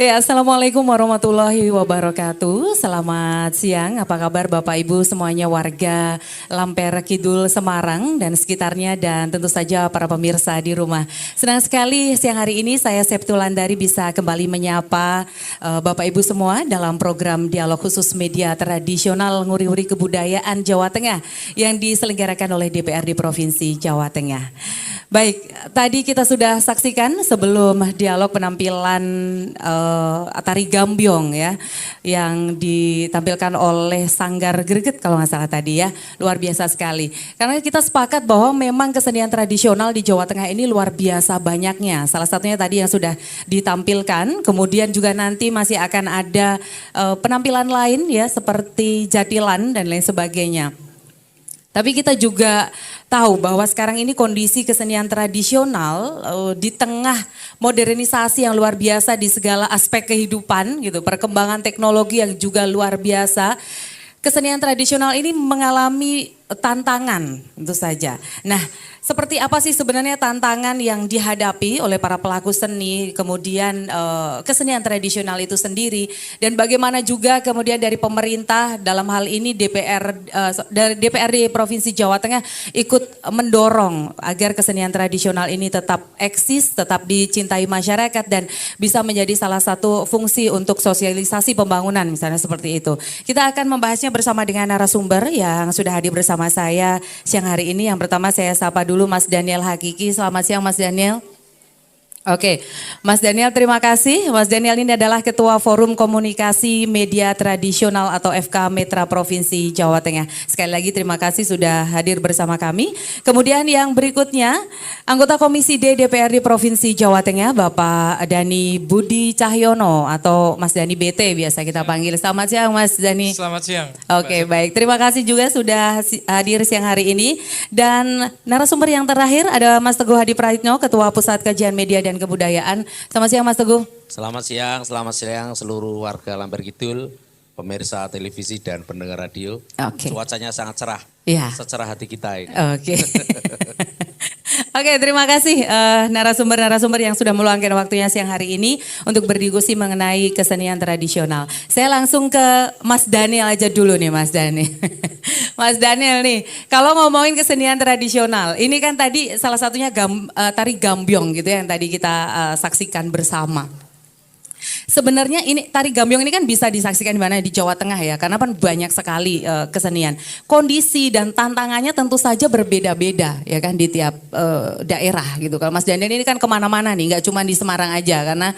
Ya, Assalamualaikum warahmatullahi wabarakatuh. Selamat siang, apa kabar Bapak Ibu semuanya warga Lamper Kidul Semarang dan sekitarnya dan tentu saja para pemirsa di rumah. Senang sekali siang hari ini saya Septulandari bisa kembali menyapa Bapak Ibu semua dalam program Dialog Khusus Media Tradisional Nguri-Nguri Kebudayaan Jawa Tengah yang diselenggarakan oleh DPRD Provinsi Jawa Tengah. Baik, tadi kita sudah saksikan sebelum dialog penampilan tari gambyong ya, yang ditampilkan oleh Sanggar Greget kalau nggak salah tadi ya, luar biasa sekali. Karena kita sepakat bahwa memang kesenian tradisional di Jawa Tengah ini luar biasa banyaknya. Salah satunya tadi yang sudah ditampilkan, kemudian juga nanti masih akan ada penampilan lain ya, seperti jatilan dan lain sebagainya. Tapi kita juga tahu bahwa sekarang ini kondisi kesenian tradisional di tengah modernisasi yang luar biasa di segala aspek kehidupan gitu, perkembangan teknologi yang juga luar biasa. Kesenian tradisional ini mengalami tantangan tentu saja. Nah, seperti apa sih sebenarnya tantangan yang dihadapi oleh para pelaku seni, kemudian kesenian tradisional itu sendiri, dan bagaimana juga kemudian dari pemerintah dalam hal ini dari DPRD Provinsi Jawa Tengah ikut mendorong agar kesenian tradisional ini tetap eksis, tetap dicintai masyarakat dan bisa menjadi salah satu fungsi untuk sosialisasi pembangunan misalnya seperti itu. Kita akan membahasnya bersama dengan narasumber yang sudah hadir bersama saya siang hari ini. Yang pertama saya sapa dulu Mas Daniel Hakiki. Selamat siang Mas Daniel. Oke, Mas Daniel terima kasih. Mas Daniel ini adalah Ketua Forum Komunikasi Media Tradisional atau FK Metra Provinsi Jawa Tengah. Sekali lagi terima kasih sudah hadir bersama kami. Kemudian yang berikutnya, anggota Komisi D DPRD Provinsi Jawa Tengah, Bapak Dani Budi Cahyono atau Mas Dani BT biasa kita panggil. Selamat siang Mas Dani. Selamat siang. Oke, baik. Terima kasih juga sudah hadir siang hari ini. Dan narasumber yang terakhir ada Mas Teguh Hadi Praitno, Ketua Pusat Kajian Media dan Kebudayaan. Selamat siang Mas Teguh. Selamat siang seluruh warga Lamber Kidul, pemirsa televisi dan pendengar radio. Oke. Cuacanya sangat cerah, ya. secerah hati kita ini. Oke. Oke, terima kasih narasumber-narasumber yang sudah meluangkan waktunya siang hari ini untuk berdiskusi mengenai kesenian tradisional. Saya langsung ke Mas Daniel aja dulu nih Mas Daniel. Mas Daniel nih, kalau ngomongin kesenian tradisional, ini kan tadi salah satunya tari gambyong gitu ya yang tadi kita saksikan bersama. Sebenarnya ini tari gambyong ini kan bisa disaksikan di mana di Jawa Tengah ya, karena kan banyak sekali kesenian. Kondisi dan tantangannya tentu saja berbeda-beda ya kan di tiap daerah gitu. Kalau Mas Daniel ini kan kemana-mana nih, nggak cuma di Semarang aja karena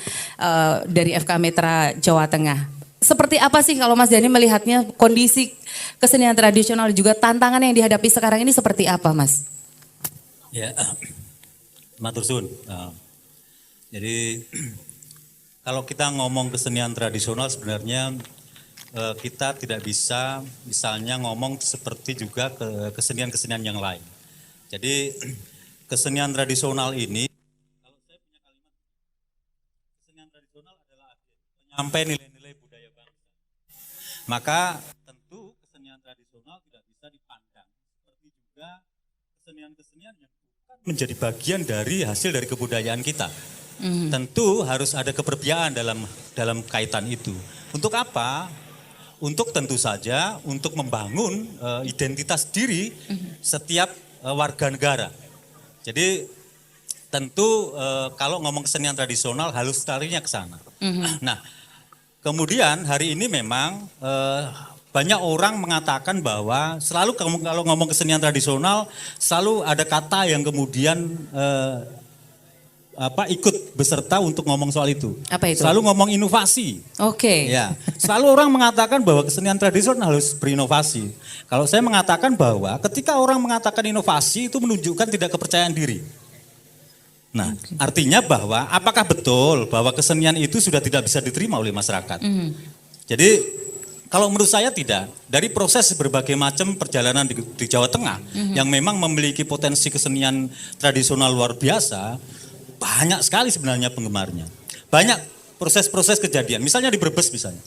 dari FK Metra Jawa Tengah. Seperti apa sih kalau Mas Daniel melihatnya kondisi kesenian tradisional juga tantangan yang dihadapi sekarang ini seperti apa Mas? Ya, matur suwun. Jadi kalau kita ngomong kesenian tradisional sebenarnya kita tidak bisa misalnya ngomong seperti juga ke kesenian-kesenian yang lain. Jadi kesenian tradisional ini, kalau saya punya kalimat, kesenian tradisional adalah penyampai nilai-nilai budaya bangsa. Maka tentu kesenian tradisional tidak bisa dipandang seperti juga kesenian-kesenian yang bukan menjadi bagian dari hasil dari kebudayaan kita. Tentu harus ada keberpihakan dalam kaitan itu. Untuk apa? Untuk tentu saja untuk membangun identitas diri setiap warga negara. Jadi tentu kalau ngomong kesenian tradisional halus tarinya ke sana. Nah, kemudian hari ini memang banyak orang mengatakan bahwa selalu kalau ngomong kesenian tradisional selalu ada kata yang kemudian ikut beserta untuk ngomong soal itu. Apa itu? Selalu ngomong inovasi. Oke. Ya, selalu orang mengatakan bahwa kesenian tradisional harus berinovasi. Kalau saya mengatakan bahwa ketika orang mengatakan inovasi itu menunjukkan tidak kepercayaan diri. Nah, artinya bahwa apakah betul bahwa kesenian itu sudah tidak bisa diterima oleh masyarakat? Jadi kalau menurut saya tidak. Dari proses berbagai macam perjalanan di Jawa Tengah yang memang memiliki potensi kesenian tradisional luar biasa, banyak sekali sebenarnya penggemarnya. Banyak proses-proses kejadian. Misalnya di Brebes misalnya.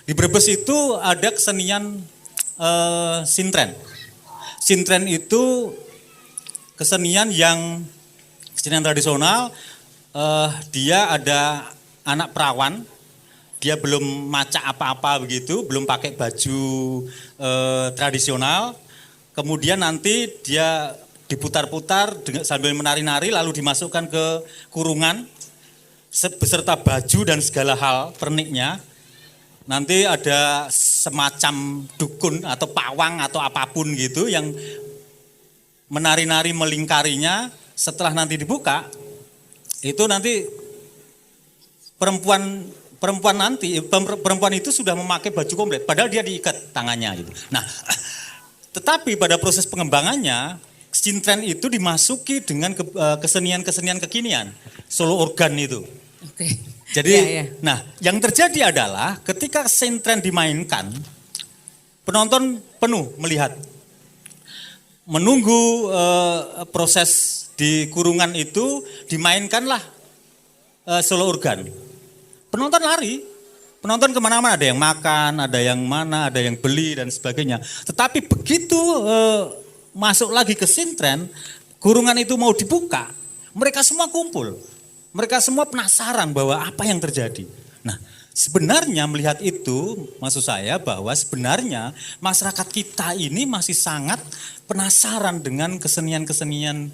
Di Brebes itu ada kesenian sintren. Sintren itu kesenian tradisional. Dia ada anak perawan. Dia belum macak apa-apa begitu. Belum pakai baju tradisional. Kemudian nanti dia diputar-putar sambil menari-nari lalu dimasukkan ke kurungan beserta baju dan segala hal perniknya. Nanti ada semacam dukun atau pawang atau apapun gitu yang menari-nari melingkarinya. Setelah nanti dibuka, itu nanti perempuan perempuan itu sudah memakai baju komplet, padahal dia diikat tangannya gitu. Nah, tetapi pada proses pengembangannya, sintren itu dimasuki dengan kesenian-kesenian kekinian, solo organ itu. Oke. Jadi, Ya, ya. nah yang terjadi adalah ketika sintren dimainkan, penonton penuh melihat, menunggu proses di kurungan itu dimainkanlah solo organ. Penonton lari, penonton kemana-mana, ada yang makan, ada yang mana, ada yang beli dan sebagainya. Tetapi begitu masuk lagi ke sintren, kurungan itu mau dibuka, mereka semua kumpul. Mereka semua penasaran bahwa apa yang terjadi. Nah, sebenarnya melihat itu, maksud saya bahwa sebenarnya masyarakat kita ini masih sangat penasaran dengan kesenian-kesenian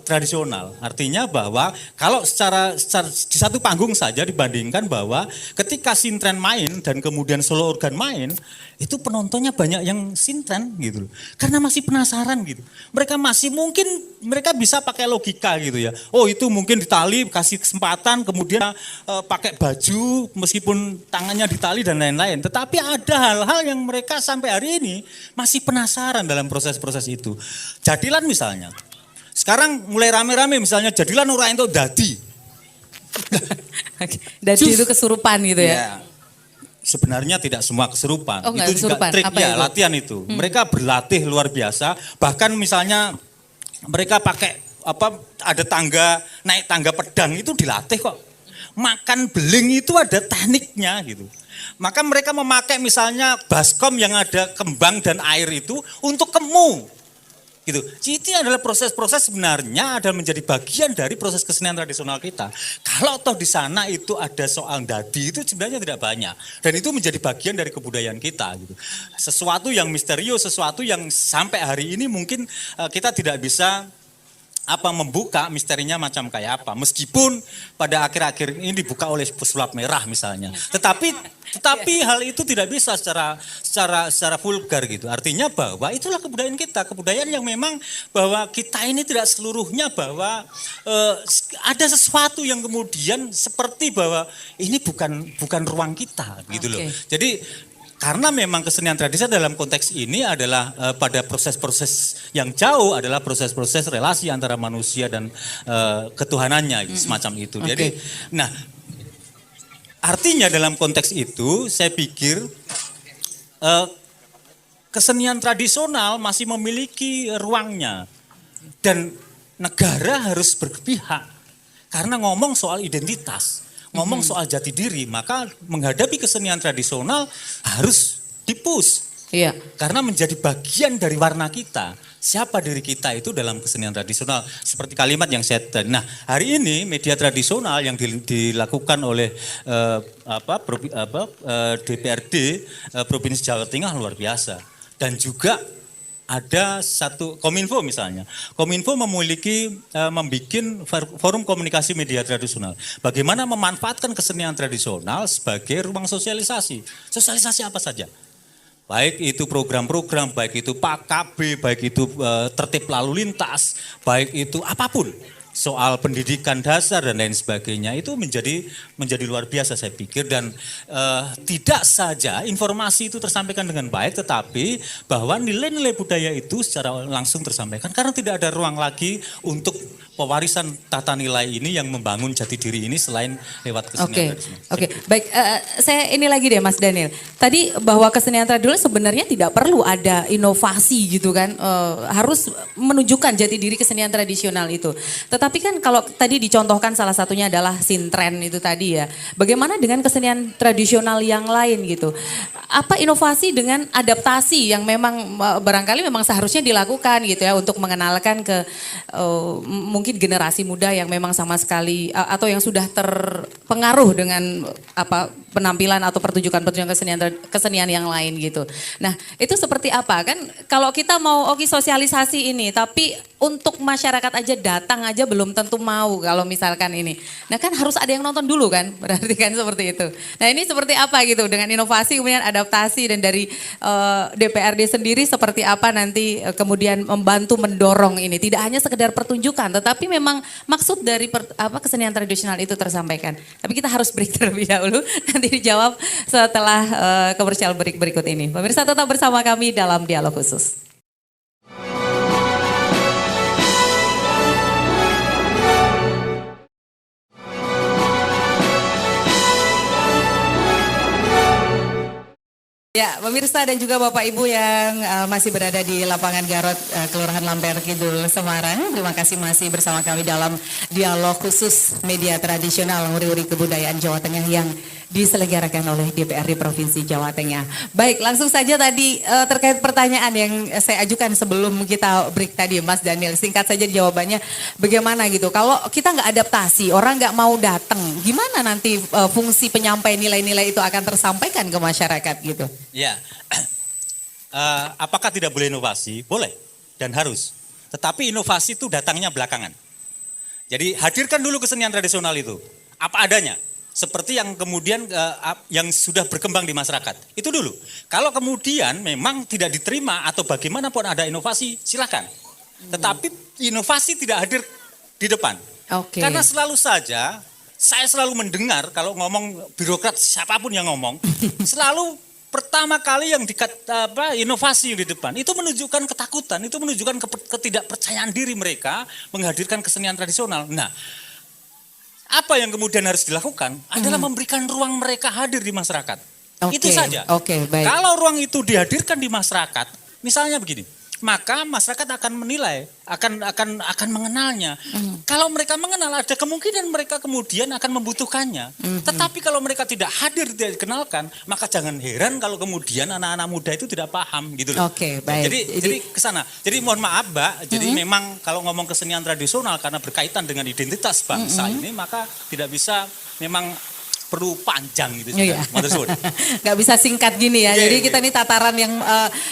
tradisional. Artinya bahwa kalau secara di satu panggung saja dibandingkan bahwa ketika sintren main dan kemudian solo organ main, itu penontonnya banyak yang sintren gitu loh. Karena masih penasaran gitu. Mereka bisa pakai logika gitu ya. Oh, itu mungkin ditali, kasih kesempatan, kemudian pakai baju meskipun tangannya ditali dan lain-lain. Tetapi ada hal-hal yang mereka sampai hari ini masih penasaran dalam proses-proses itu. Jadilan misalnya. Sekarang mulai rame-rame misalnya jadilah orang itu dadi. Dadi itu kesurupan gitu ya. Ya, sebenarnya tidak semua kesurupan. Oh, itu juga kesurupan. trik Apa ya, itu? latihan itu. Mereka berlatih luar biasa. Bahkan misalnya mereka pakai ada tangga, naik tangga pedang itu dilatih kok. Makan beling itu ada tekniknya gitu. Maka mereka memakai misalnya baskom yang ada kembang dan air itu untuk kemu. Gitu. Itu adalah proses-proses sebenarnya adalah menjadi bagian dari proses kesenian tradisional kita. Kalau toh di sana itu ada soal dadi itu sebenarnya tidak banyak dan itu menjadi bagian dari kebudayaan kita gitu. Sesuatu yang misterius, sesuatu yang sampai hari ini mungkin kita tidak bisa membuka misterinya macam kayak apa. Meskipun pada akhir-akhir ini dibuka oleh pesulap merah misalnya. Tetapi hal itu tidak bisa secara vulgar gitu. Artinya bahwa itulah kebudayaan kita, kebudayaan yang memang bahwa kita ini tidak seluruhnya bahwa ada sesuatu yang kemudian seperti bahwa ini bukan ruang kita gitu loh. Jadi karena memang kesenian tradisional dalam konteks ini adalah pada proses-proses yang jauh adalah proses-proses relasi antara manusia dan ketuhanannya gitu, semacam itu. Jadi, nah artinya dalam konteks itu saya pikir kesenian tradisional masih memiliki ruangnya dan negara harus berpihak karena ngomong soal identitas. Ngomong soal jati diri, maka menghadapi kesenian tradisional harus di-push. Iya. Karena menjadi bagian dari warna kita. Siapa diri kita itu dalam kesenian tradisional. Seperti kalimat yang saya tadi. Nah, hari ini media tradisional yang dilakukan oleh DPRD Provinsi Jawa Tengah luar biasa. Dan juga ada satu Kominfo misalnya. Kominfo membuat forum komunikasi media tradisional. Bagaimana memanfaatkan kesenian tradisional sebagai ruang sosialisasi. Sosialisasi apa saja? Baik itu program-program, baik itu PKB, baik itu tertib lalu lintas, baik itu apapun. Soal pendidikan dasar dan lain sebagainya itu menjadi luar biasa saya pikir dan tidak saja informasi itu tersampaikan dengan baik tetapi bahwa nilai-nilai budaya itu secara langsung tersampaikan karena tidak ada ruang lagi untuk pewarisan tata nilai ini yang membangun jati diri ini selain lewat kesenian tradisional. Oke, baik. Saya ini lagi deh Mas Daniel. Tadi bahwa kesenian tradisional sebenarnya tidak perlu ada inovasi gitu kan, harus menunjukkan jati diri kesenian tradisional itu. Tetapi kan kalau tadi dicontohkan salah satunya adalah sintren itu tadi ya. Bagaimana dengan kesenian tradisional yang lain gitu? Apa inovasi dengan adaptasi yang memang barangkali memang seharusnya dilakukan gitu ya untuk mengenalkan ke mungkin generasi muda yang memang sama sekali atau yang sudah terpengaruh dengan penampilan atau pertunjukan-pertunjukan kesenian yang lain gitu. Nah, itu seperti apa kan? Kalau kita mau oke sosialisasi ini, tapi untuk masyarakat aja datang aja belum tentu mau kalau misalkan ini. Nah kan harus ada yang nonton dulu kan, berarti kan seperti itu. Nah ini seperti apa gitu dengan inovasi kemudian adaptasi dan dari DPRD sendiri seperti apa nanti kemudian membantu mendorong ini. Tidak hanya sekedar pertunjukan, tetapi memang maksud dari kesenian tradisional itu tersampaikan. Tapi kita harus break terlebih dahulu, nanti dijawab setelah komersial break berikut ini. Pemirsa tetap bersama kami dalam dialog khusus. Ya, pemirsa dan juga Bapak Ibu yang masih berada di lapangan Garot, Kelurahan Lamper Kidul, Semarang. Terima kasih masih bersama kami dalam dialog khusus media tradisional Uri-Uri Kebudayaan Jawa Tengah yang diselenggarakan oleh DPRD Provinsi Jawa Tengah. Baik, langsung saja tadi terkait pertanyaan yang saya ajukan sebelum kita break tadi, Mas Daniel. Singkat saja jawabannya, bagaimana gitu? Kalau kita nggak adaptasi, orang nggak mau datang, gimana nanti fungsi penyampaian nilai-nilai itu akan tersampaikan ke masyarakat gitu? Ya, apakah tidak boleh inovasi? Boleh dan harus. Tetapi inovasi itu datangnya belakangan. Jadi hadirkan dulu kesenian tradisional itu, apa adanya. Seperti yang kemudian yang sudah berkembang di masyarakat. Itu dulu. Kalau kemudian memang tidak diterima atau bagaimanapun ada inovasi, silakan. Tetapi inovasi tidak hadir di depan. Oke. Karena selalu saja, saya selalu mendengar kalau ngomong birokrat siapapun yang ngomong, selalu pertama kali yang inovasi di depan itu menunjukkan ketakutan, itu menunjukkan ketidakpercayaan diri mereka menghadirkan kesenian tradisional. Nah, apa yang kemudian harus dilakukan adalah memberikan ruang mereka hadir di masyarakat. Itu saja. Baik. Kalau ruang itu dihadirkan di masyarakat, misalnya begini, maka masyarakat akan menilai, akan mengenalnya. Kalau mereka mengenal, ada kemungkinan mereka kemudian akan membutuhkannya. Tetapi kalau mereka tidak hadir, tidak dikenalkan, maka jangan heran kalau kemudian anak-anak muda itu tidak paham gitu loh. Oke, baik. Jadi ke sana. Jadi mohon maaf, Mbak, jadi memang kalau ngomong kesenian tradisional karena berkaitan dengan identitas bangsa ini, maka tidak bisa memang perlu panjang gitu. Iya. Gak bisa singkat gini ya. Jadi kita ini tataran yang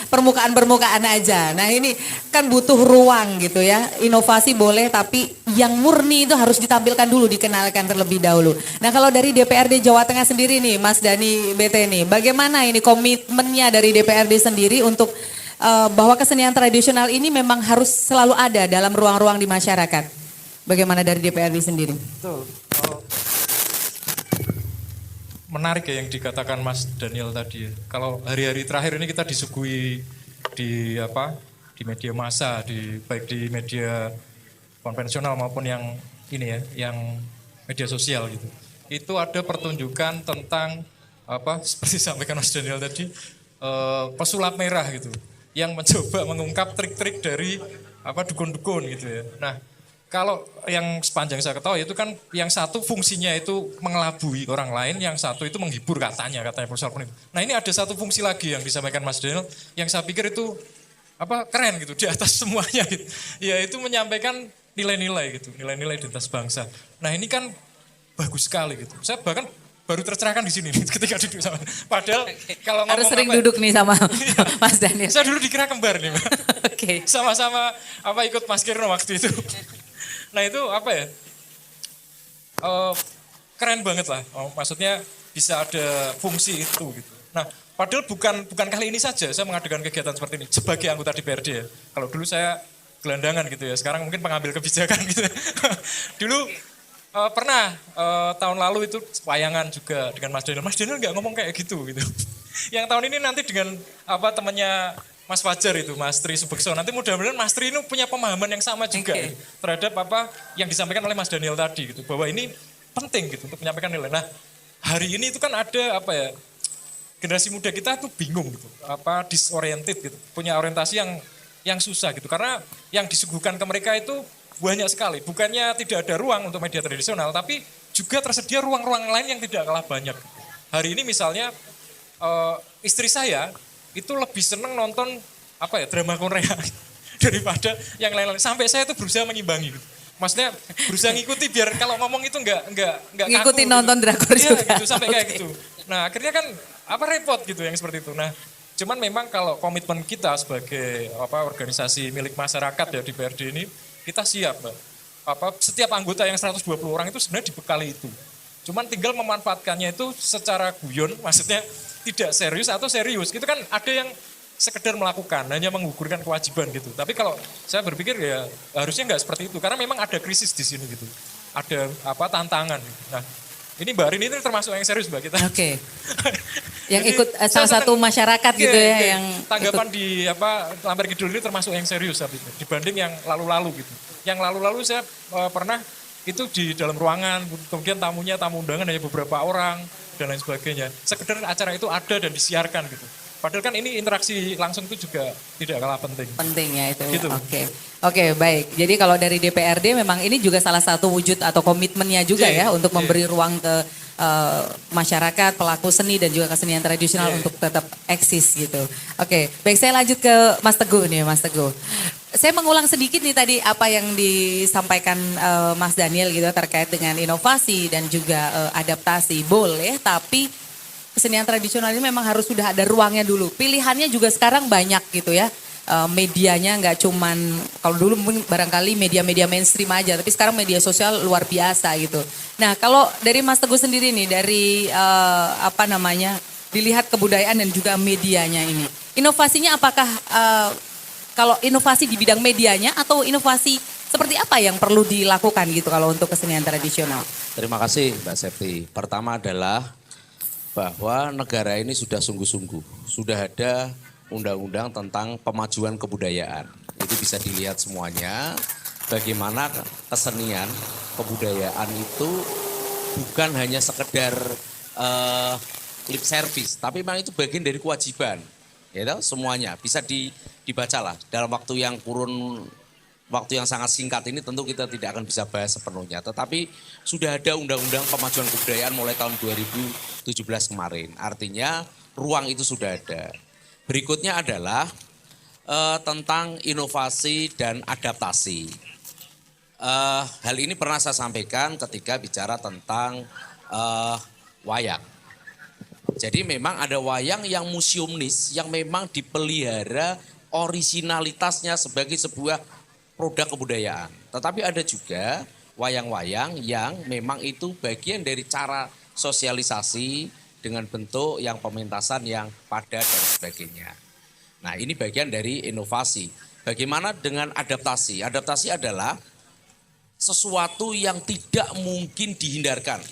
permukaan-permukaan aja. Nah ini kan butuh ruang gitu ya. Inovasi boleh tapi yang murni itu harus ditampilkan dulu, dikenalkan terlebih dahulu. Nah kalau dari DPRD Jawa Tengah sendiri nih Mas Dani BT nih, bagaimana ini komitmennya dari DPRD sendiri untuk bahwa kesenian tradisional ini memang harus selalu ada dalam ruang-ruang di masyarakat. Bagaimana dari DPRD sendiri? Betul. Menarik ya yang dikatakan Mas Daniel tadi ya. Kalau hari-hari terakhir ini kita disuguhi di media massa, baik di media konvensional maupun yang ini ya, yang media sosial gitu. Itu ada pertunjukan tentang seperti sampaikan Mas Daniel tadi, pesulap merah gitu, yang mencoba mengungkap trik-trik dari dukun-dukun gitu ya. Nah, kalau yang sepanjang saya ketahui itu kan yang satu fungsinya itu mengelabui orang lain, yang satu itu menghibur katanya pesulap itu. Nah ini ada satu fungsi lagi yang disampaikan Mas Daniel yang saya pikir itu keren gitu di atas semuanya gitu. Ya itu menyampaikan nilai-nilai gitu, nilai-nilai identitas bangsa. Nah ini kan bagus sekali gitu. Saya bahkan baru tercerahkan di sini ketika duduk sama. Padahal kalau harus sering duduk nih sama Mas Daniel. Saya dulu dikira kembar nih, Mbak. Oke. Sama-sama ikut Mas Kirno waktu itu. Nah itu keren banget lah. Maksudnya bisa ada fungsi itu gitu. Nah padahal bukan kali ini saja saya mengadakan kegiatan seperti ini sebagai anggota DPRD ya. Kalau dulu saya gelandangan gitu ya, sekarang mungkin pengambil kebijakan gitu. Dulu pernah tahun lalu itu wayangan juga dengan Mas Daniel. Mas Daniel nggak ngomong kayak gitu. Yang tahun ini nanti dengan temannya Mas Fajar itu, Mas Tri Subekso. Nanti mudah-mudahan Mas Tri ini punya pemahaman yang sama juga terhadap yang disampaikan oleh Mas Daniel tadi gitu. Bahwa ini penting gitu untuk menyampaikan nilai. Nah hari ini itu kan ada generasi muda kita tuh bingung gitu, disoriented gitu, punya orientasi yang susah gitu. Karena yang disuguhkan ke mereka itu banyak sekali. Bukannya tidak ada ruang untuk media tradisional, tapi juga tersedia ruang-ruang lain yang tidak kalah banyak. Hari ini misalnya istri saya itu lebih seneng nonton drama Korea daripada yang lain-lain. Sampai saya itu berusaha mengimbangi gitu. Maksudnya berusaha ngikuti biar kalau ngomong itu enggak ngikutin kaku, nonton gitu. drakor juga. Gitu, sampai kayak gitu. Nah akhirnya kan repot gitu yang seperti itu. Nah cuman memang kalau komitmen kita sebagai organisasi milik masyarakat ya di PRD ini, kita siap Mbak. Setiap anggota yang 120 orang itu sebenarnya dibekali itu. Cuman tinggal memanfaatkannya itu secara guyon, maksudnya tidak serius atau serius. Gitu kan ada yang sekedar melakukan, hanya menggugurkan kewajiban gitu. Tapi kalau saya berpikir ya harusnya nggak seperti itu, karena memang ada krisis di sini gitu. Ada tantangan. Nah ini Mbak Rini ini termasuk yang serius Mbak kita. Oke. Yang Jadi, ikut salah satu masyarakat gitu ya yang tanggapan ikut. di Lampir Kidul ini termasuk yang serius dibanding yang lalu-lalu gitu. Yang lalu-lalu saya pernah itu di dalam ruangan, kemudian tamu undangan hanya beberapa orang dan lain sebagainya. Sekedar acara itu ada dan disiarkan gitu. Padahal kan ini interaksi langsung itu juga tidak kalah penting. Penting ya itu. Gitu. Oke, baik. Jadi kalau dari DPRD memang ini juga salah satu wujud atau komitmennya juga ya untuk memberi ruang ke masyarakat, pelaku seni dan juga kesenian tradisional untuk tetap eksis gitu. Oke, baik saya lanjut ke Mas Teguh nih, Mas Teguh. Saya mengulang sedikit nih tadi apa yang disampaikan Mas Daniel gitu terkait dengan inovasi dan juga adaptasi. Boleh, tapi kesenian tradisional ini memang harus sudah ada ruangnya dulu. Pilihannya juga sekarang banyak gitu ya. Medianya nggak cuman, kalau dulu barangkali media-media mainstream aja, tapi sekarang media sosial luar biasa gitu. Nah kalau dari Mas Teguh sendiri nih, dari dilihat kebudayaan dan juga medianya ini. Inovasinya apakah kalau inovasi di bidang medianya atau inovasi seperti apa yang perlu dilakukan gitu kalau untuk kesenian tradisional? Terima kasih Mbak Septi. Pertama adalah bahwa negara ini sudah sungguh-sungguh, sudah ada undang-undang tentang pemajuan kebudayaan. Itu bisa dilihat semuanya, bagaimana kesenian, kebudayaan itu bukan hanya sekedar lip service, tapi memang itu bagian dari kewajiban. Ya, semuanya bisa dibacalah dalam waktu yang sangat singkat ini tentu kita tidak akan bisa bahas sepenuhnya. Tetapi sudah ada undang-undang pemajuan kebudayaan mulai tahun 2017 kemarin. Artinya ruang itu sudah ada. Berikutnya adalah tentang inovasi dan adaptasi. Hal ini pernah saya sampaikan ketika bicara tentang wayang. Jadi memang ada wayang yang museumnis yang memang dipelihara orisinalitasnya sebagai sebuah produk kebudayaan. Tetapi ada juga wayang-wayang yang memang itu bagian dari cara sosialisasi dengan bentuk yang pementasan yang padat dan sebagainya. Nah ini bagian dari inovasi. Bagaimana dengan adaptasi? Adaptasi adalah sesuatu yang tidak mungkin dihindarkan.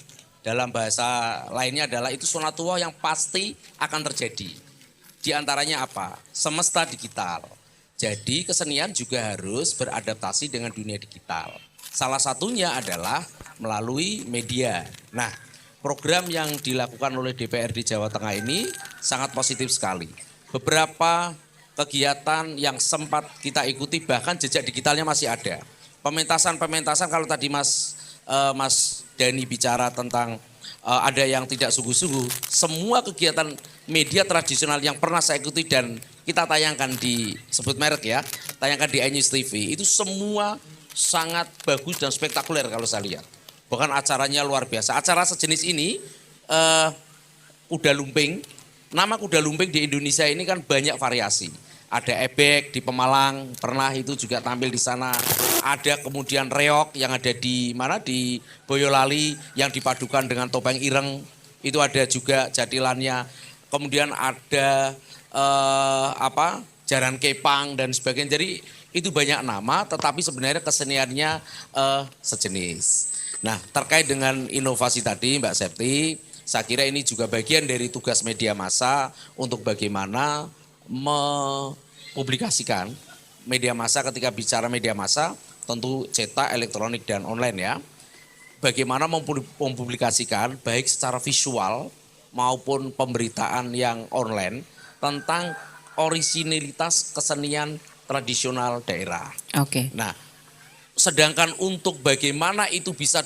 Dalam bahasa lainnya adalah itu sunnatullah yang pasti akan terjadi. Di antaranya apa? Semesta digital. Jadi kesenian juga harus beradaptasi dengan dunia digital. Salah satunya adalah melalui media. Nah, program yang dilakukan oleh DPRD Jawa Tengah ini sangat positif sekali. Beberapa kegiatan yang sempat kita ikuti bahkan jejak digitalnya masih ada. Pementasan kalau tadi Mas Dani bicara tentang ada yang tidak sungguh-sungguh, semua kegiatan media tradisional yang pernah saya ikuti dan kita tayangkan di, sebut merek ya, tayangkan di iNews TV, itu semua sangat bagus dan spektakuler kalau saya lihat. Bahkan acaranya luar biasa. Acara sejenis ini, kuda lumping, nama kuda lumping di Indonesia ini kan banyak variasi. Ada ebek di Pemalang, pernah itu juga tampil di sana. Ada kemudian reok yang ada di mana, di Boyolali yang dipadukan dengan topeng ireng. Itu ada juga jadilannya. Kemudian ada jaran kepang dan sebagainya. Jadi itu banyak nama tetapi sebenarnya keseniannya sejenis. Nah terkait dengan inovasi tadi Mbak Septi, saya kira ini juga bagian dari tugas media massa untuk bagaimana mempublikasikan media massa. Ketika bicara media massa tentu cetak, elektronik dan online ya. Bagaimana mempublikasikan baik secara visual maupun pemberitaan yang online tentang orisinilitas kesenian tradisional daerah. Oke. Nah, sedangkan untuk bagaimana itu bisa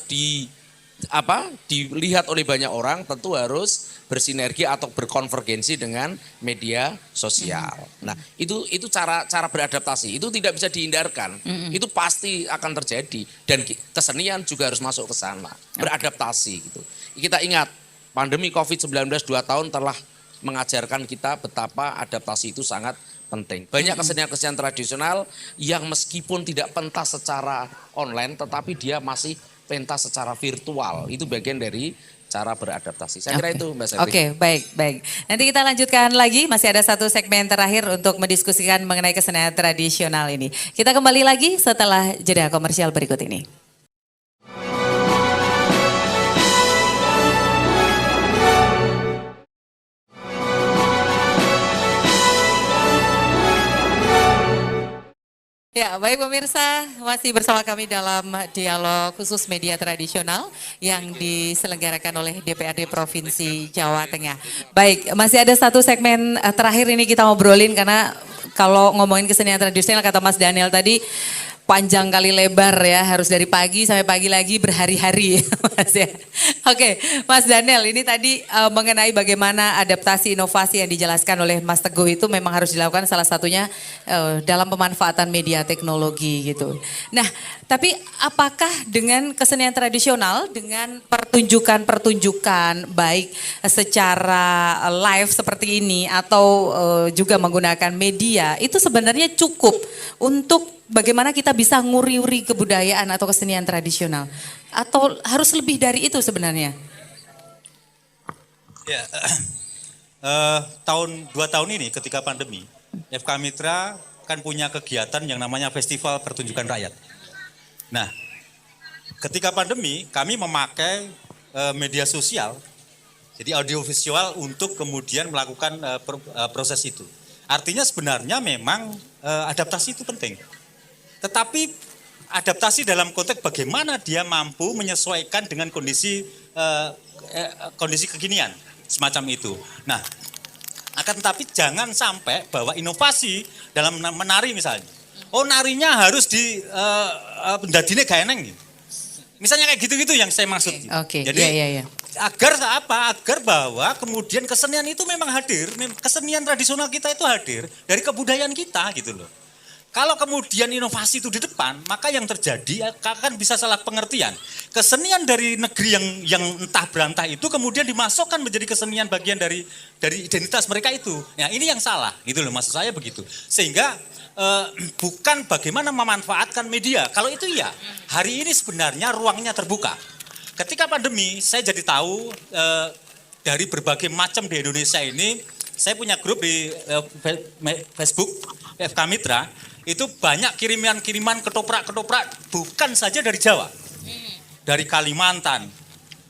dilihat oleh banyak orang tentu harus bersinergi atau berkonvergensi dengan media sosial. Nah, itu cara beradaptasi. Itu tidak bisa dihindarkan. Itu pasti akan terjadi dan kesenian juga harus masuk ke sana, beradaptasi gitu. Kita ingat Pandemi COVID-19 2 tahun telah mengajarkan kita betapa adaptasi itu sangat penting. Banyak kesenian-kesenian tradisional yang meskipun tidak pentas secara online, tetapi dia masih pentas secara virtual. Itu bagian dari cara beradaptasi. Saya kira itu Mbak Septi. Oke, baik. Nanti kita lanjutkan lagi, masih ada satu segmen terakhir untuk mendiskusikan mengenai kesenian tradisional ini. Kita kembali lagi setelah jeda komersial berikut ini. Ya, baik pemirsa, masih bersama kami dalam dialog khusus media tradisional yang diselenggarakan oleh DPRD Provinsi Jawa Tengah. Baik, masih ada satu segmen terakhir ini kita ngobrolin karena kalau ngomongin kesenian tradisional kata Mas Daniel tadi panjang kali lebar ya, harus dari pagi sampai pagi lagi berhari-hari Mas ya. Oke, Mas Daniel ini tadi mengenai bagaimana adaptasi inovasi yang dijelaskan oleh Mas Teguh itu memang harus dilakukan salah satunya dalam pemanfaatan media teknologi gitu. Nah, tapi apakah dengan kesenian tradisional, dengan pertunjukan-pertunjukan baik secara live seperti ini atau juga menggunakan media, itu sebenarnya cukup untuk bagaimana kita bisa nguri-uri kebudayaan atau kesenian tradisional? Atau harus lebih dari itu sebenarnya? Ya, 2 tahun ini ketika pandemi, FK Mitra kan punya kegiatan yang namanya Festival Pertunjukan Rakyat. Nah, ketika pandemi kami memakai media sosial, jadi audiovisual untuk kemudian melakukan proses itu. Artinya sebenarnya memang adaptasi itu penting. Tetapi adaptasi dalam konteks bagaimana dia mampu menyesuaikan dengan kondisi kekinian semacam itu. Nah, akan tetapi jangan sampai bahwa inovasi dalam menari misalnya, narinya harus di dadine gaeneng gitu. Misalnya kayak gitu-gitu yang saya maksud. Oke. Jadi Ya. agar apa? Agar bahwa kemudian kesenian itu memang hadir, kesenian tradisional kita itu hadir dari kebudayaan kita gitu loh. Kalau kemudian inovasi itu di depan, maka yang terjadi akan bisa salah pengertian. Kesenian dari negeri yang entah berantah itu kemudian dimasukkan menjadi kesenian bagian dari identitas mereka itu. Ya, ini yang salah, gitu loh maksud saya begitu. Sehingga bukan bagaimana memanfaatkan media. Kalau itu ya, hari ini sebenarnya ruangnya terbuka. Ketika pandemi, saya jadi tahu dari berbagai macam di Indonesia ini, saya punya grup di Facebook FK Mitra. Itu banyak kiriman-kiriman ketoprak-ketoprak bukan saja dari Jawa, dari Kalimantan,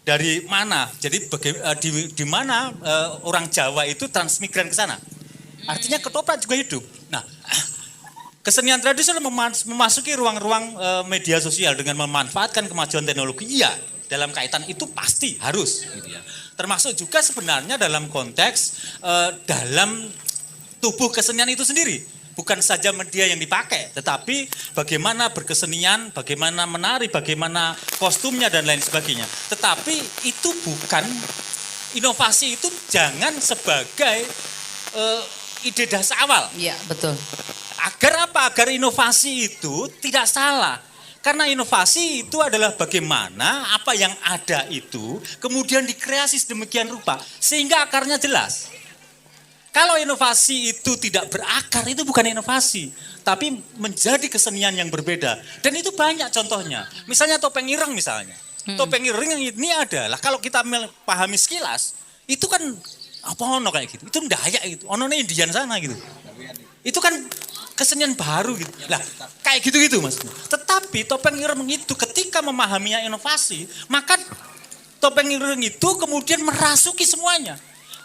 dari mana. Jadi di mana orang Jawa itu transmigran ke sana. Artinya ketoprak juga hidup. Nah, kesenian tradisional memasuki ruang-ruang media sosial dengan memanfaatkan kemajuan teknologi. Iya, dalam kaitan itu pasti harus. Gitu ya. Termasuk juga sebenarnya dalam konteks dalam tubuh kesenian itu sendiri. Bukan saja media yang dipakai, tetapi bagaimana berkesenian, bagaimana menari, bagaimana kostumnya dan lain sebagainya. Tetapi itu bukan, inovasi itu jangan sebagai ide dasar awal. Iya, betul. Agar apa? Agar inovasi itu tidak salah. Karena inovasi itu adalah bagaimana apa yang ada itu kemudian dikreasi sedemikian rupa sehingga akarnya jelas. Kalau inovasi itu tidak berakar, itu bukan inovasi, tapi menjadi kesenian yang berbeda. Dan itu banyak contohnya. Misalnya topeng ireng misalnya. Topeng ireng yang ini adalah kalau kita pahami sekilas, itu kan apa ono kayak gitu. Itu Dayak itu, onone Indian sana gitu. Itu kan kesenian baru gitu. Lah, kayak gitu-gitu maksudnya. Tetapi topeng ireng itu ketika memahaminya inovasi, maka topeng ireng itu kemudian merasuki semuanya.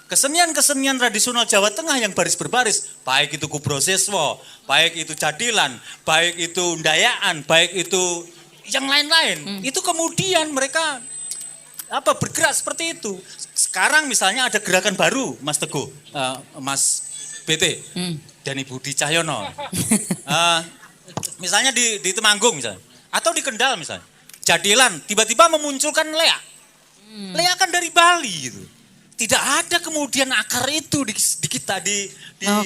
Kesenian-kesenian tradisional Jawa Tengah yang baris berbaris, baik itu Kubro Seswo, baik itu Jadilan, baik itu Ndayaan, baik itu yang lain-lain, itu kemudian mereka bergerak seperti itu. Sekarang misalnya ada gerakan baru, Mas Teguh, Mas BT, dan Ibu Di Cahyono, misalnya di Temanggung misalnya, atau di Kendal misalnya, Jadilan tiba-tiba memunculkan leak, leak kan dari Bali gitu. Tidak ada kemudian akar itu di kita di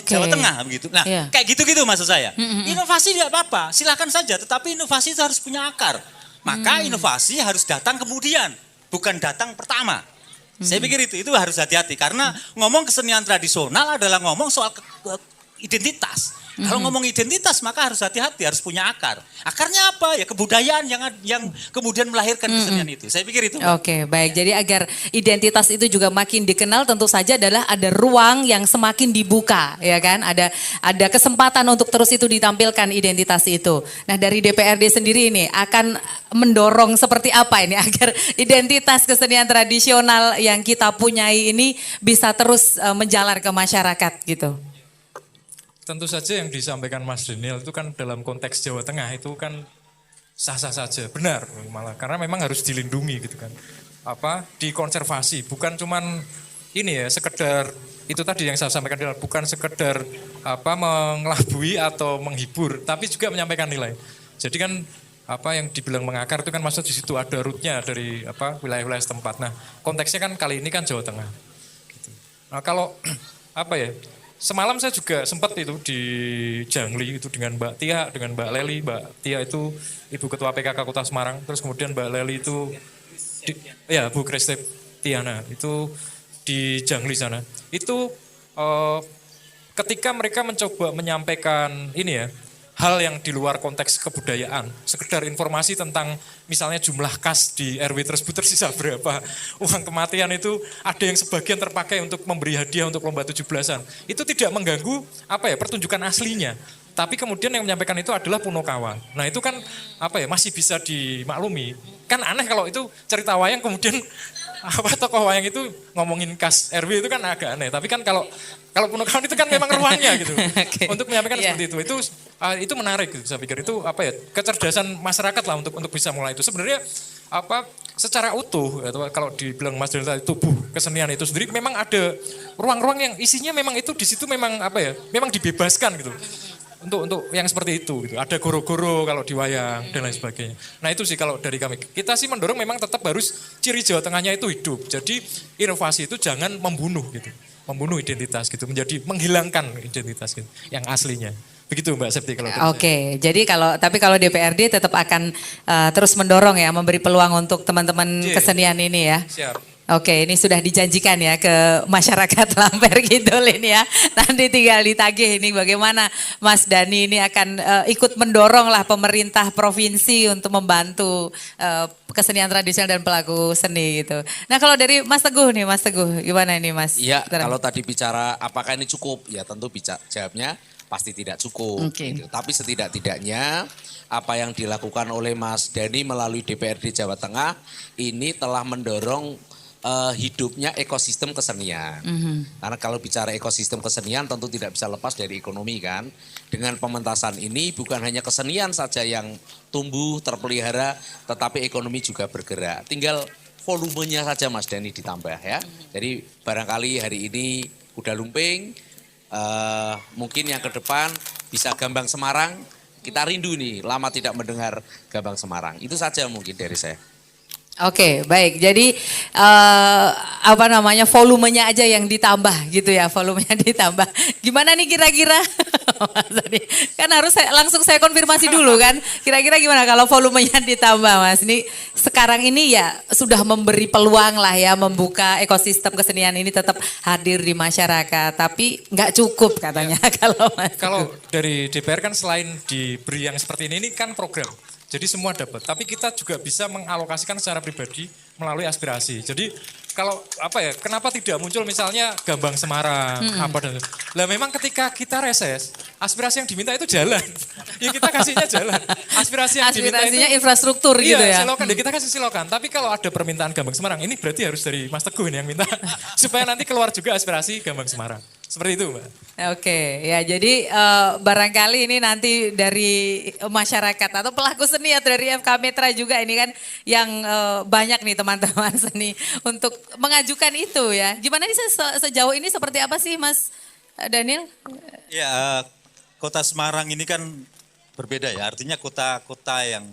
Jawa Tengah begitu. Nah, kayak gitu-gitu maksud saya. Inovasi tidak apa-apa, silakan saja. Tetapi inovasi itu harus punya akar. Maka inovasi harus datang kemudian, bukan datang pertama. Saya pikir itu harus hati-hati karena ngomong kesenian tradisional adalah ngomong soal identitas. Kalau ngomong identitas maka harus hati-hati, harus punya akar. Akarnya apa? Ya kebudayaan yang kemudian melahirkan kesenian itu. Saya pikir itu. Oke, baik. Jadi agar identitas itu juga makin dikenal, tentu saja adalah ada ruang yang semakin dibuka, ya kan? Ada kesempatan untuk terus itu ditampilkan identitas itu. Nah, dari DPRD sendiri ini akan mendorong seperti apa ini agar identitas kesenian tradisional yang kita punyai ini bisa terus menjalar ke masyarakat gitu. Tentu saja yang disampaikan Mas Daniel itu kan dalam konteks Jawa Tengah itu kan sah-sah saja, benar malah karena memang harus dilindungi gitu kan. Dikonservasi, bukan cuman ini ya sekedar itu tadi yang saya sampaikan bukan sekedar mengelabui atau menghibur, tapi juga menyampaikan nilai. Jadi kan yang dibilang mengakar itu kan maksud di situ ada rootnya dari wilayah-wilayah setempat. Nah, konteksnya kan kali ini kan Jawa Tengah. Gitu. Nah, kalau semalam saya juga sempat itu di Jangli itu dengan Mbak Tia, dengan Mbak Leli. Mbak Tia itu Ibu Ketua PKK Kota Semarang. Terus kemudian Mbak Leli itu, Bu Kristep Tiana itu di Jangli sana. Itu ketika mereka mencoba menyampaikan hal yang di luar konteks kebudayaan, sekedar informasi tentang misalnya jumlah kas di RW tersebut tersisa berapa, uang kematian itu ada yang sebagian terpakai untuk memberi hadiah untuk lomba 17-an. Itu tidak mengganggu pertunjukan aslinya. Tapi kemudian yang menyampaikan itu adalah Punokawa. Nah itu kan masih bisa dimaklumi. Kan aneh kalau itu cerita wayang kemudian tokoh wayang itu ngomongin kas RW itu kan agak aneh. Tapi kan kalau Punokawan itu kan memang ruangnya gitu. Okay. Untuk menyampaikan seperti itu. Itu menarik gitu, saya pikir itu kecerdasan masyarakat lah untuk bisa mulai itu. Sebenarnya secara utuh kalau dibilang Mas Daniel tadi tubuh kesenian itu sendiri memang ada ruang-ruang yang isinya memang itu di situ memang memang dibebaskan gitu. Untuk yang seperti itu gitu. Ada goro-goro kalau di wayang dan lain sebagainya. Nah itu sih kalau dari kami. Kita sih mendorong memang tetap harus ciri Jawa Tengahnya itu hidup. Jadi inovasi itu jangan membunuh gitu. Membunuh identitas gitu, menghilangkan identitas gitu, yang aslinya. Begitu Mbak Septi kalau Oke, jadi kalau DPRD tetap akan terus mendorong ya, memberi peluang untuk teman-teman kesenian ini ya. Siap. Oke, ini sudah dijanjikan ya ke masyarakat Lamper Kidul ini ya. Nanti tinggal ditagih ini bagaimana Mas Dani ini akan ikut mendorong lah pemerintah provinsi untuk membantu kesenian tradisional dan pelaku seni gitu. Nah kalau dari Mas Teguh nih, Mas Teguh gimana ini Mas? Iya, kalau tadi bicara apakah ini cukup, ya tentu jawabnya pasti tidak cukup. Okay. Gitu. Tapi setidak-tidaknya apa yang dilakukan oleh Mas Dani melalui DPRD Jawa Tengah ini telah mendorong hidupnya ekosistem kesenian. Karena kalau bicara ekosistem kesenian tentu tidak bisa lepas dari ekonomi kan. Dengan pementasan ini bukan hanya kesenian saja yang tumbuh, terpelihara, tetapi ekonomi juga bergerak. Tinggal volumenya saja Mas Dani ditambah ya. Jadi barangkali hari ini Kuda Lumping, mungkin yang ke depan bisa Gambang Semarang. Kita rindu nih, lama tidak mendengar Gambang Semarang. Itu saja mungkin dari saya. Oke, baik. Jadi volumenya aja yang ditambah gitu ya, volumenya ditambah. Gimana nih kira-kira? Kan harus langsung saya konfirmasi dulu kan. Kira-kira gimana kalau volumenya ditambah Mas? Ini sekarang ini ya sudah memberi peluang lah ya, membuka ekosistem kesenian ini tetap hadir di masyarakat. Tapi nggak cukup katanya kalau Mas. Kalau dari DPR kan selain diberi yang seperti ini kan program. Jadi semua dapat, tapi kita juga bisa mengalokasikan secara pribadi melalui aspirasi. Jadi kalau kenapa tidak muncul misalnya Gambang Semarang Lah memang ketika kita reses, aspirasi yang diminta itu jalan. Ya kita kasihnya jalan. Aspirasi yang diminta itu infrastruktur gitu ya. Silakan, kita kasih silakan. Tapi kalau ada permintaan Gambang Semarang, ini berarti harus dari Mas Teguh ini yang minta supaya nanti keluar juga aspirasi Gambang Semarang. Seperti itu, Mbak. Oke, ya jadi barangkali ini nanti dari masyarakat atau pelaku seni atau dari FK Metra juga ini kan yang banyak nih teman-teman seni untuk mengajukan itu ya. Gimana nih sejauh ini seperti apa sih Mas Daniel? Ya, Kota Semarang ini kan berbeda ya, artinya kota yang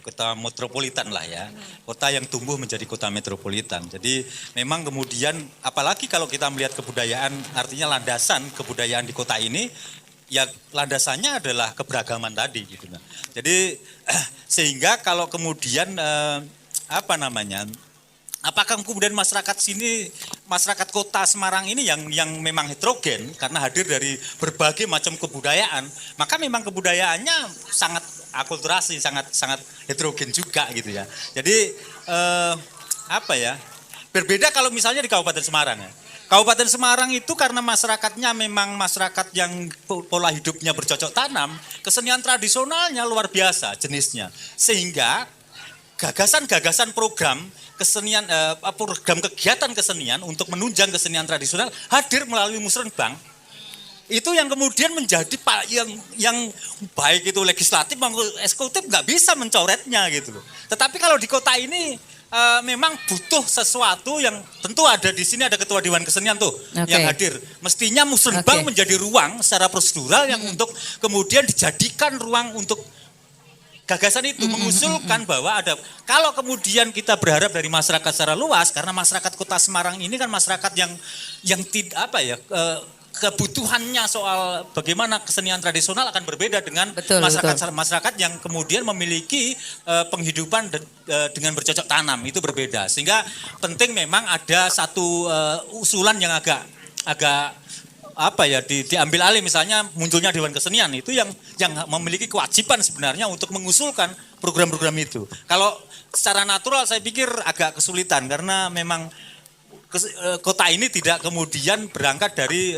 kota metropolitan lah ya. Kota yang tumbuh menjadi kota metropolitan. Jadi memang kemudian apalagi kalau kita melihat kebudayaan, artinya landasan kebudayaan di kota ini, ya landasannya adalah keberagaman tadi gitu. Jadi sehingga kalau kemudian apakah kemudian masyarakat sini, masyarakat kota Semarang ini yang memang heterogen karena hadir dari berbagai macam kebudayaan, maka memang kebudayaannya sangat akulturasi, sangat heterogen juga gitu ya. Jadi apa ya? Berbeda kalau misalnya di Kabupaten Semarang ya. Kabupaten Semarang itu karena masyarakatnya memang masyarakat yang pola hidupnya bercocok tanam, kesenian tradisionalnya luar biasa jenisnya. Sehingga gagasan-gagasan program kesenian, program kegiatan kesenian untuk menunjang kesenian tradisional hadir melalui Musrenbang. Itu yang kemudian menjadi yang baik itu legislatif maupun eksekutif nggak bisa mencoretnya gitu loh. Tetapi kalau di kota ini memang butuh sesuatu yang tentu ada di sini, ada ketua dewan kesenian tuh yang hadir. Mestinya Musrenbang menjadi ruang secara prosedural yang untuk kemudian dijadikan ruang untuk gagasan itu, mengusulkan bahwa ada, kalau kemudian kita berharap dari masyarakat secara luas, karena masyarakat kota Semarang ini kan masyarakat yang tidak apa ya, kebutuhannya soal bagaimana kesenian tradisional akan berbeda dengan masyarakat yang kemudian memiliki penghidupan dengan bercocok tanam, itu berbeda. Sehingga penting memang ada satu usulan yang agak apa ya, diambil alih, misalnya munculnya Dewan Kesenian itu yang memiliki kewajiban sebenarnya untuk mengusulkan program-program itu. Kalau secara natural saya pikir agak kesulitan karena memang kota ini tidak kemudian berangkat dari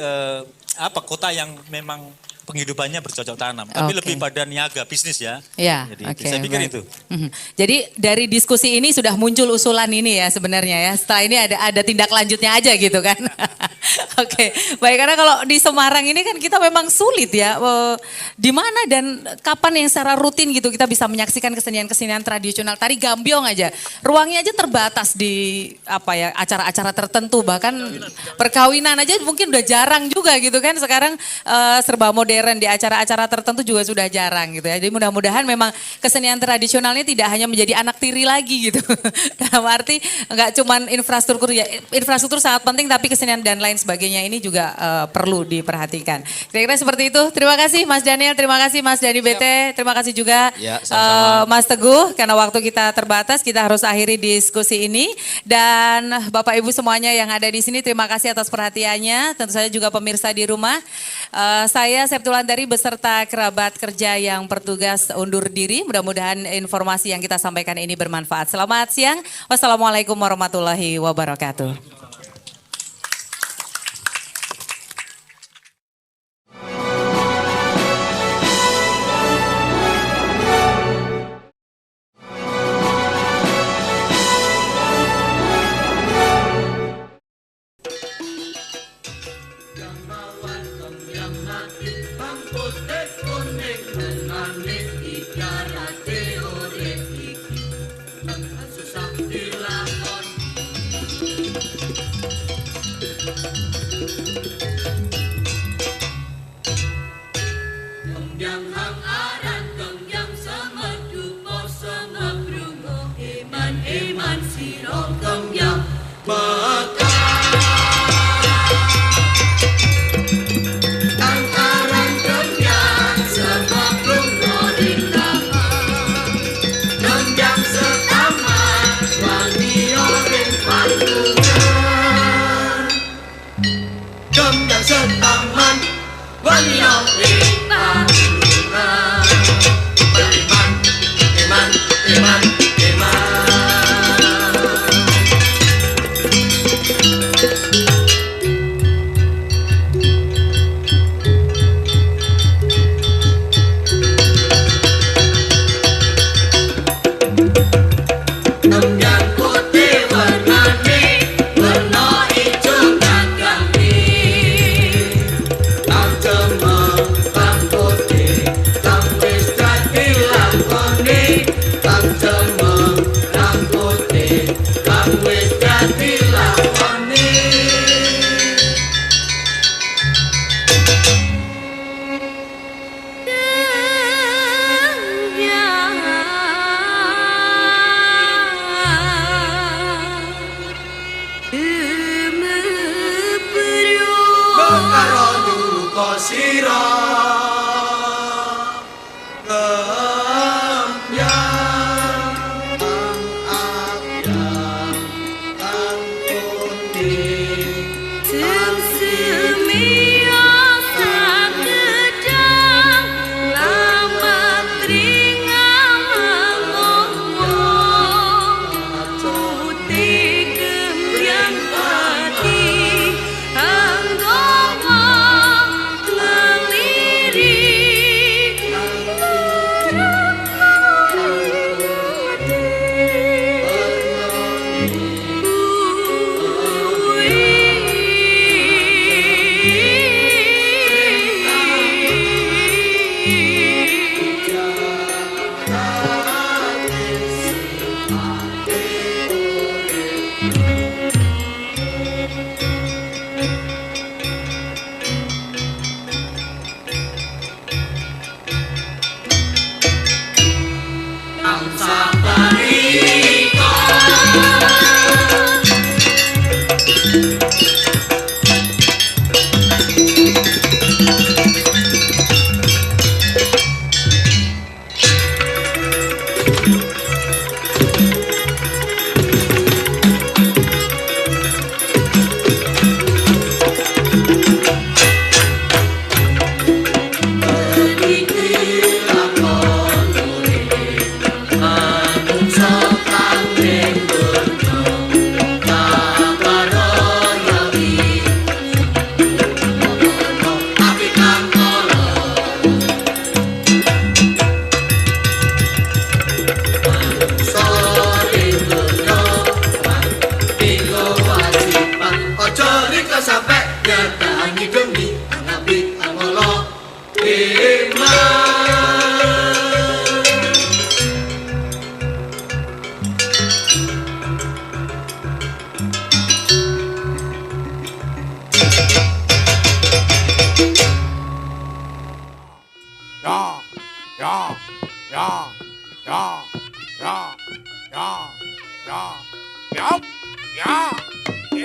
kota yang memang penghidupannya bercocok tanam, tapi lebih pada niaga bisnis ya. Ya, jadi saya pikir itu. Jadi dari diskusi ini sudah muncul usulan ini ya sebenarnya ya. Setelah ini ada tindak lanjutnya aja gitu kan. Oke, baik, karena kalau di Semarang ini kan kita memang sulit ya. Di mana dan kapan yang secara rutin gitu kita bisa menyaksikan kesenian-kesenian tradisional. Tari Gambyong aja, ruangnya aja terbatas di acara-acara tertentu, bahkan perkawinan aja mungkin udah jarang juga gitu kan. Sekarang serba modern, di acara-acara tertentu juga sudah jarang gitu ya. Jadi mudah-mudahan memang kesenian tradisionalnya tidak hanya menjadi anak tiri lagi gitu. Dalam arti enggak cuman infrastruktur ya, infrastruktur sangat penting, tapi kesenian dan lain sebagainya ini juga perlu diperhatikan. Kira-kira seperti itu. Terima kasih Mas Daniel, terima kasih Mas Dani BT, terima kasih juga Mas Teguh. Karena waktu kita terbatas, kita harus akhiri diskusi ini. Dan Bapak Ibu semuanya yang ada di sini, terima kasih atas perhatiannya. Tentu saja juga pemirsa di rumah. Saya Septulandari beserta kerabat kerja yang bertugas undur diri. Mudah-mudahan informasi yang kita sampaikan ini bermanfaat. Selamat siang. Wassalamualaikum warahmatullahi wabarakatuh.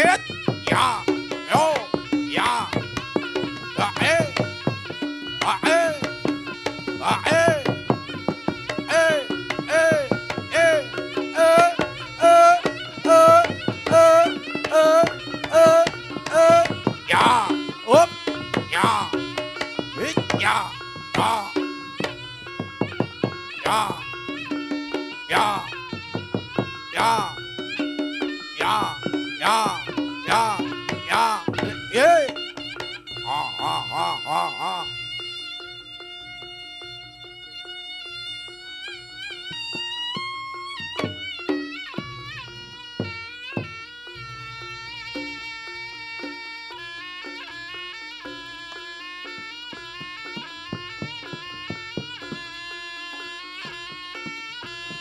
hết ya yo ya ya ê à ê à ê ê ê ê ya ốp ya hít ya ya ya ya ya ya ya ya yeah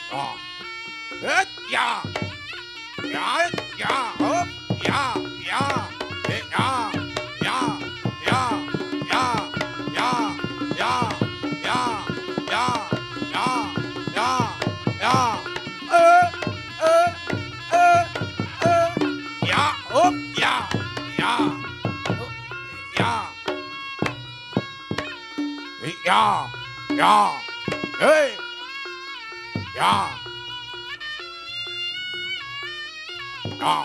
ha hết ya ya hết ya ốp ya ya hết ya ya ya ya ya ya ya ya ya ya ya ya ốp ya ya ya ya ya hey ya ya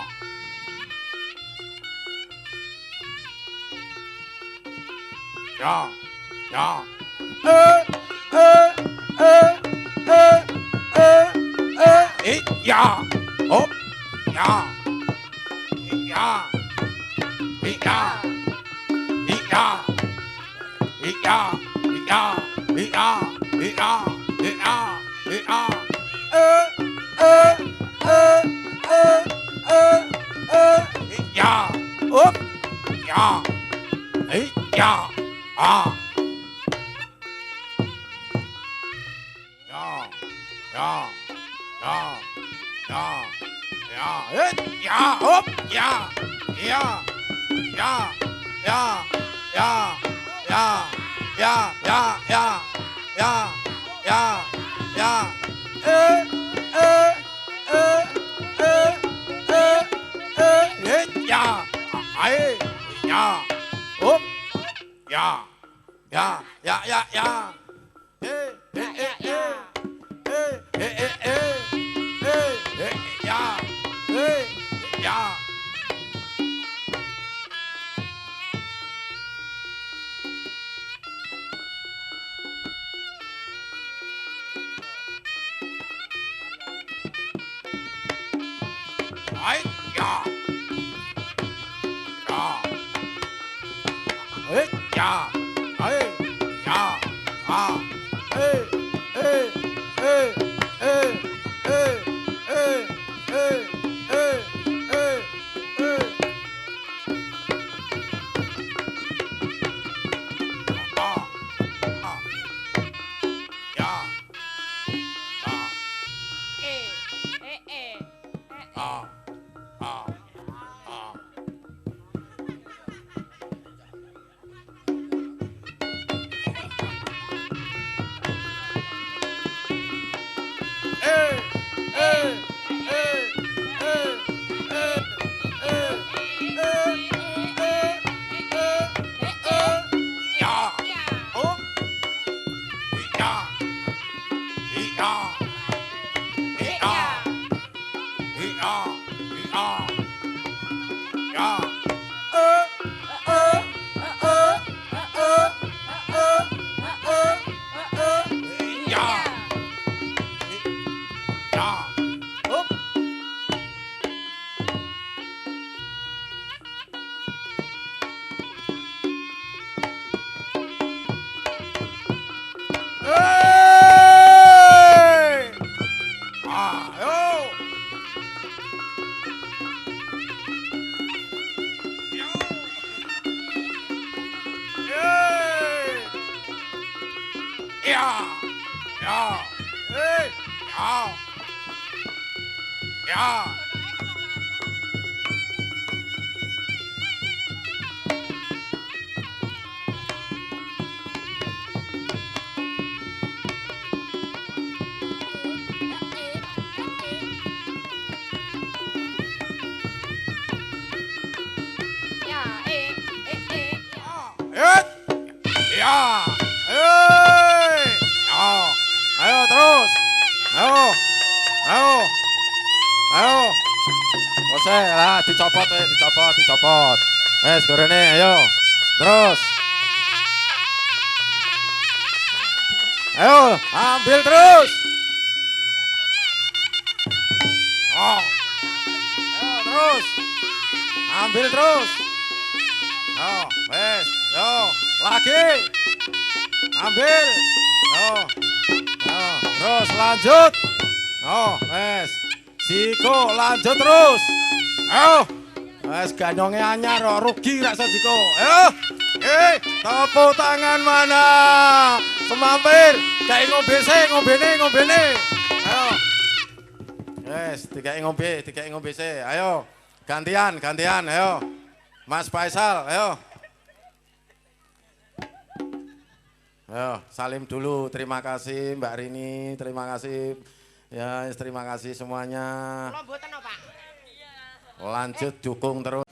ya ya ít ya ốp ya ya ít ya ít ya ít ya ít ya ít ya ít ya ít ya ít ya ya ốp ya ấy ya à ya ya ya ya ya hết ya ốp ya ya ya ya ya ya ya ya ya ya ya ya ê ê ê ê hết ya ấy ya ốp ya ya ya ya ya ê ê ê ê ê ê ê ê ê ya ê ya ấy ya ya hết ya ấy ya à ê ê ê ê ê ê ê ê ê ê à à ya à à à Ya, ya, ya, ya. dicopot, dicopot. Wes, gorene, ayo. Terus. Ayo, ambil terus. Oh. Ayo, terus. Ambil terus. Oh, wes, yo, lagi. Ambil. Oh. Oh, terus lanjut. Oh, wes. Jiko lanjut terus. Ayo. Wes ganyonge anyar kok rugi rasa Jiko. Ayo. Tepuk tangan mana? Semampir. Kayak ngombene. Ayo. Wes, dikai ngombe sih. Ayo. Gantian, ayo. Mas Faisal, ayo. Ayo, salim dulu. Terima kasih Mbak Rini, terima kasih. Ya, terima kasih semuanya. Lanjut dukung terus.